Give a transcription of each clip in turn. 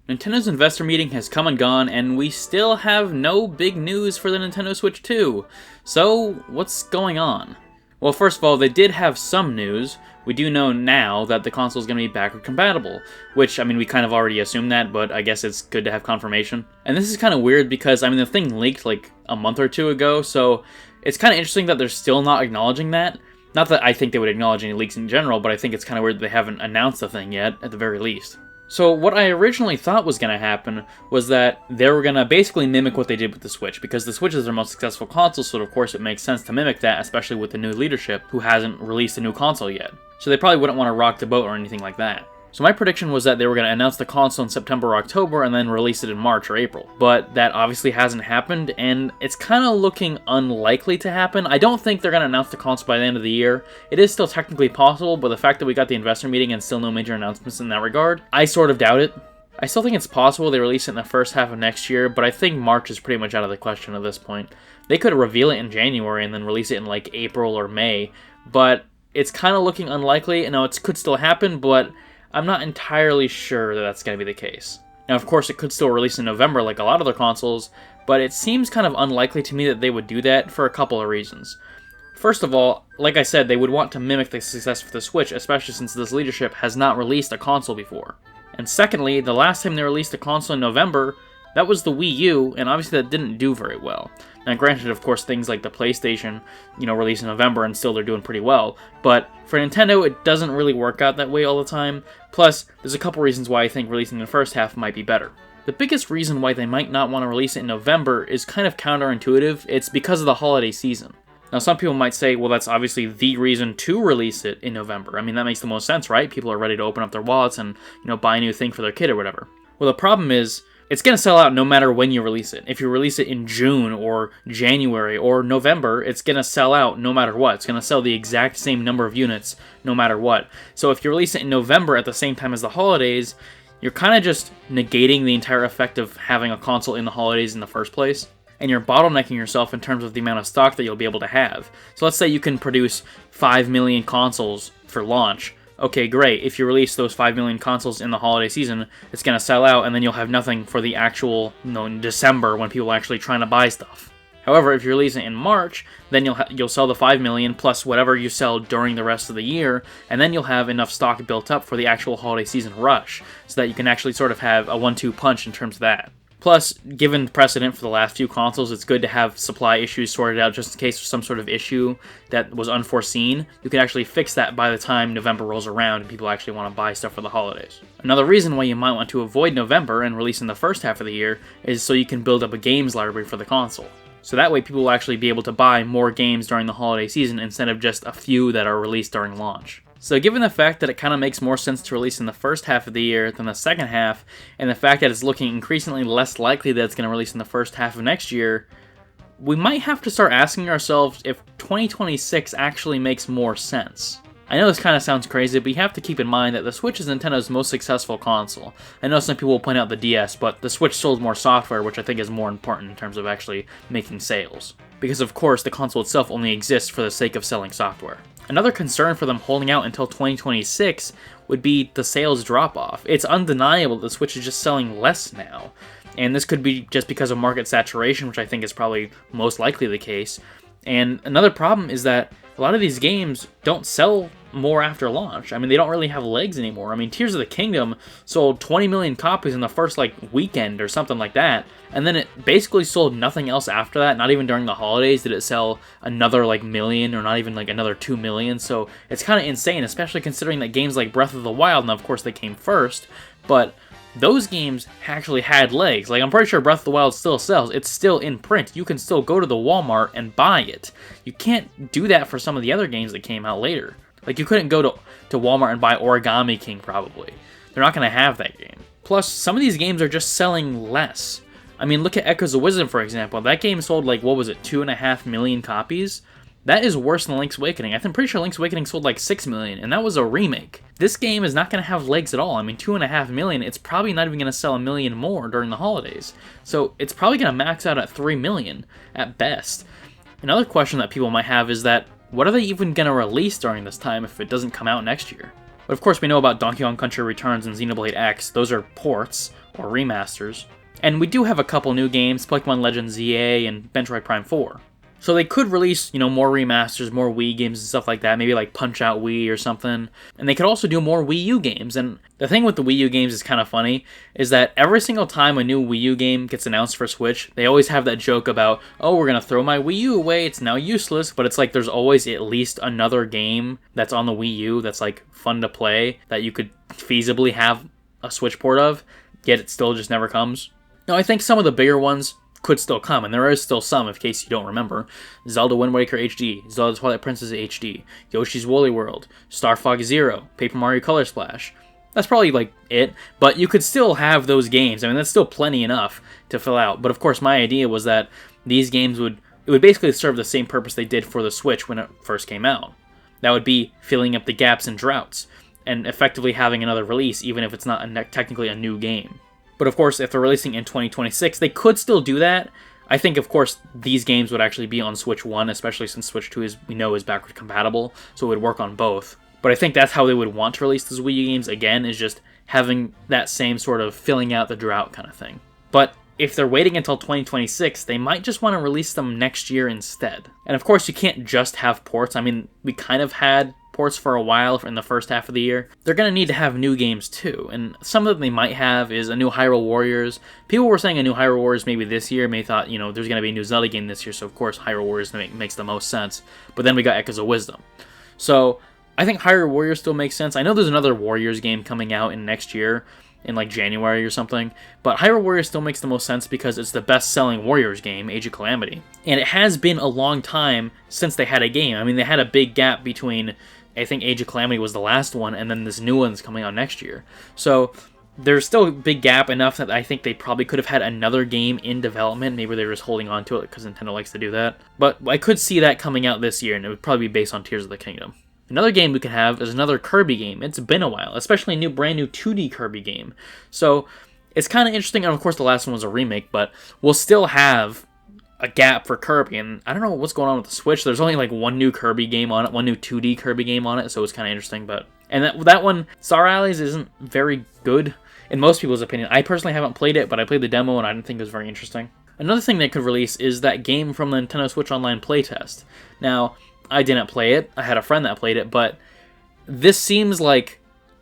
Nintendo's investor meeting has come and gone, and we still have no big news for the Nintendo Switch 2. So, what's going on? Well, first of all, they did have some news. We do know now that the console is going to be backward compatible, which, we kind of already assumed that, but I guess it's good to have confirmation. And this is kind of weird because, the thing leaked like a month or two ago, so it's kind of interesting that they're still not acknowledging that. Not that I think they would acknowledge any leaks in general, but I think it's kind of weird that they haven't announced the thing yet, at the very least. So what I originally thought was going to happen was that they were going to basically mimic what they did with the Switch, because the Switch is their most successful console, so of course it makes sense to mimic that, especially with the new leadership who hasn't released a new console yet. So they probably wouldn't want to rock the boat or anything like that. So my prediction was that they were going to announce the console in September or October and then release it in March or April. But that obviously hasn't happened, and it's kind of looking unlikely to happen. I don't think they're going to announce the console by the end of the year. It is still technically possible, but the fact that we got the investor meeting and still no major announcements in that regard, I sort of doubt it. I still think it's possible they release it in the first half of next year, but I think March is pretty much out of the question at this point. They could reveal it in January and then release it in like April or May, but it's kind of looking unlikely. It could still happen, but I'm not entirely sure that that's going to be the case. Now, of course, it could still release in November like a lot of their consoles, but it seems kind of unlikely to me that they would do that for a couple of reasons. First of all, like I said, they would want to mimic the success of the Switch, especially since this leadership has not released a console before. And secondly, the last time they released a console in November, that was the Wii U, and obviously that didn't do very well. Now, granted, of course, things like the PlayStation, release in November and still they're doing pretty well, but for Nintendo, it doesn't really work out that way all the time. Plus, there's a couple reasons why I think releasing the first half might be better. The biggest reason why they might not want to release it in November is kind of counterintuitive. It's because of the holiday season. Now, some people might say, well, that's obviously the reason to release it in November. That makes the most sense, right? People are ready to open up their wallets and, buy a new thing for their kid or whatever. Well, the problem is, it's going to sell out no matter when you release it. If you release it in June or January or November, it's going to sell out no matter what. It's going to sell the exact same number of units no matter what. So if you release it in November at the same time as the holidays, you're kind of just negating the entire effect of having a console in the holidays in the first place. And you're bottlenecking yourself in terms of the amount of stock that you'll be able to have. So let's say you can produce 5 million consoles for launch. Okay, great. If you release those 5 million consoles in the holiday season, it's going to sell out, and then you'll have nothing for the actual, in December when people are actually trying to buy stuff. However, if you release it in March, then you'll sell the 5 million plus whatever you sell during the rest of the year, and then you'll have enough stock built up for the actual holiday season rush, so that you can actually sort of have a 1-2 punch in terms of that. Plus, given the precedent for the last few consoles, it's good to have supply issues sorted out just in case there's some sort of issue that was unforeseen. You can actually fix that by the time November rolls around and people actually want to buy stuff for the holidays. Another reason why you might want to avoid November and release in the first half of the year is so you can build up a games library for the console. So that way people will actually be able to buy more games during the holiday season instead of just a few that are released during launch. So given the fact that it kind of makes more sense to release in the first half of the year than the second half, and the fact that it's looking increasingly less likely that it's going to release in the first half of next year, we might have to start asking ourselves if 2026 actually makes more sense. I know this kind of sounds crazy, but you have to keep in mind that the Switch is Nintendo's most successful console. I know some people will point out the DS, but the Switch sold more software, which I think is more important in terms of actually making sales. Because of course, the console itself only exists for the sake of selling software. Another concern for them holding out until 2026 would be the sales drop-off. It's undeniable that the Switch is just selling less now. And this could be just because of market saturation, which I think is probably most likely the case. And another problem is that a lot of these games don't sell more after launch. They don't really have legs anymore. Tears of the Kingdom sold 20 million copies in the first, weekend or something like that. And then it basically sold nothing else after that. Not even during the holidays did it sell another, million or not even, another 2 million. So it's kind of insane, especially considering that games like Breath of the Wild, and of course they came first, but those games actually had legs. I'm pretty sure Breath of the Wild still sells. It's still in print. You can still go to the Walmart and buy it. You can't do that for some of the other games that came out later. You couldn't go to Walmart and buy Origami King, probably. They're not going to have that game. Plus, some of these games are just selling less. Look at Echoes of Wisdom, for example. That game sold, 2.5 million copies? That is worse than Link's Awakening. I'm pretty sure Link's Awakening sold 6 million, and that was a remake. This game is not going to have legs at all. 2.5 million, it's probably not even going to sell 1 million more during the holidays. So it's probably going to max out at 3 million at best. Another question that people might have is that, what are they even going to release during this time if it doesn't come out next year? But of course we know about Donkey Kong Country Returns and Xenoblade X. Those are ports. or remasters. And we do have a couple new games, Pokemon Legends ZA and Metroid Prime 4. So they could release, more remasters, more Wii games and stuff like that, maybe like Punch-Out Wii or something. And they could also do more Wii U games. And the thing with the Wii U games is kind of funny, is that every single time a new Wii U game gets announced for Switch, they always have that joke about, oh, we're going to throw my Wii U away, it's now useless. But it's like there's always at least another game that's on the Wii U that's like fun to play, that you could feasibly have a Switch port of, yet it still just never comes. Now, I think some of the bigger ones could still come, and there is still some, in case you don't remember. Zelda Wind Waker HD, Zelda Twilight Princess HD, Yoshi's Woolly World, Star Fox Zero, Paper Mario Color Splash. That's probably, like, it, but you could still have those games. I mean, that's still plenty enough to fill out. But, of course, my idea was that these games would basically serve the same purpose they did for the Switch when it first came out. That would be filling up the gaps and droughts, and effectively having another release, even if it's not technically a new game. But of course, if they're releasing in 2026, they could still do that. I think, of course, these games would actually be on Switch 1, especially since Switch 2 is backward compatible, so it would work on both. But I think that's how they would want to release those Wii U games, again, is just having that same sort of filling out the drought kind of thing. But if they're waiting until 2026, they might just want to release them next year instead. And of course, you can't just have ports. I mean, we kind of had ports for a while in the first half of the year. They're going to need to have new games too, and some of them they might have is a new Hyrule Warriors. People were saying a new Hyrule Warriors maybe this year, maybe thought, there's going to be a new Zelda game this year, so of course Hyrule Warriors makes the most sense. But then we got Echoes of Wisdom. So I think Hyrule Warriors still makes sense. I know there's another Warriors game coming out in next year, in like January or something, but Hyrule Warriors still makes the most sense because it's the best-selling Warriors game, Age of Calamity. And it has been a long time since they had a game. I mean, they had a big gap between, I think Age of Calamity was the last one, and then this new one's coming out next year. So there's still a big gap, enough that I think they probably could have had another game in development. Maybe they were just holding on to it because Nintendo likes to do that. But I could see that coming out this year, and it would probably be based on Tears of the Kingdom. Another game we could have is another Kirby game. It's been a while, especially a brand new 2D Kirby game. So it's kind of interesting, and of course the last one was a remake, but we'll still have a gap for Kirby, and I don't know what's going on with the Switch. There's only like one new Kirby game on it, one new 2D Kirby game on it, so it's kind of interesting. And that one, Star Allies, isn't very good in most people's opinion. I personally haven't played it, but I played the demo and I didn't think it was very interesting. Another thing they could release is that game from the Nintendo Switch Online playtest. Now, I didn't play it. I had a friend that played it, but this seems like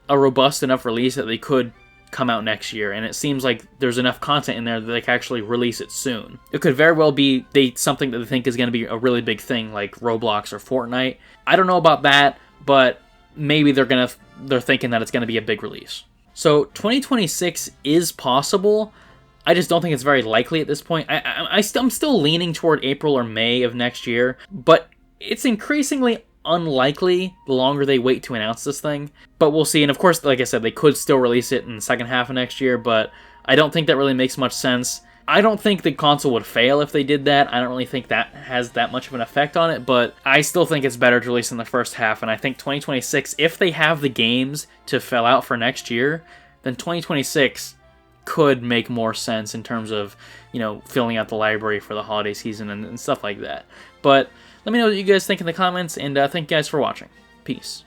a robust enough release that they could come out next year, and it seems like there's enough content in there that they can actually release it soon. It could very well be something that they think is going to be a really big thing, like Roblox or Fortnite. I don't know about that, but maybe they're thinking that it's going to be a big release. So 2026 is possible. I just don't think it's very likely at this point. I'm still leaning toward April or May of next year, but it's increasingly unlikely the longer they wait to announce this thing. But we'll see. And of course, like I said, they could still release it in the second half of next year, but I don't think that really makes much sense. I don't think the console would fail if they did that. I don't really think that has that much of an effect on it, but I still think it's better to release in the first half. And I think 2026, if they have the games to fill out for next year, then 2026 could make more sense in terms of, filling out the library for the holiday season and stuff like that. But let me know what you guys think in the comments, and thank you guys for watching. Peace.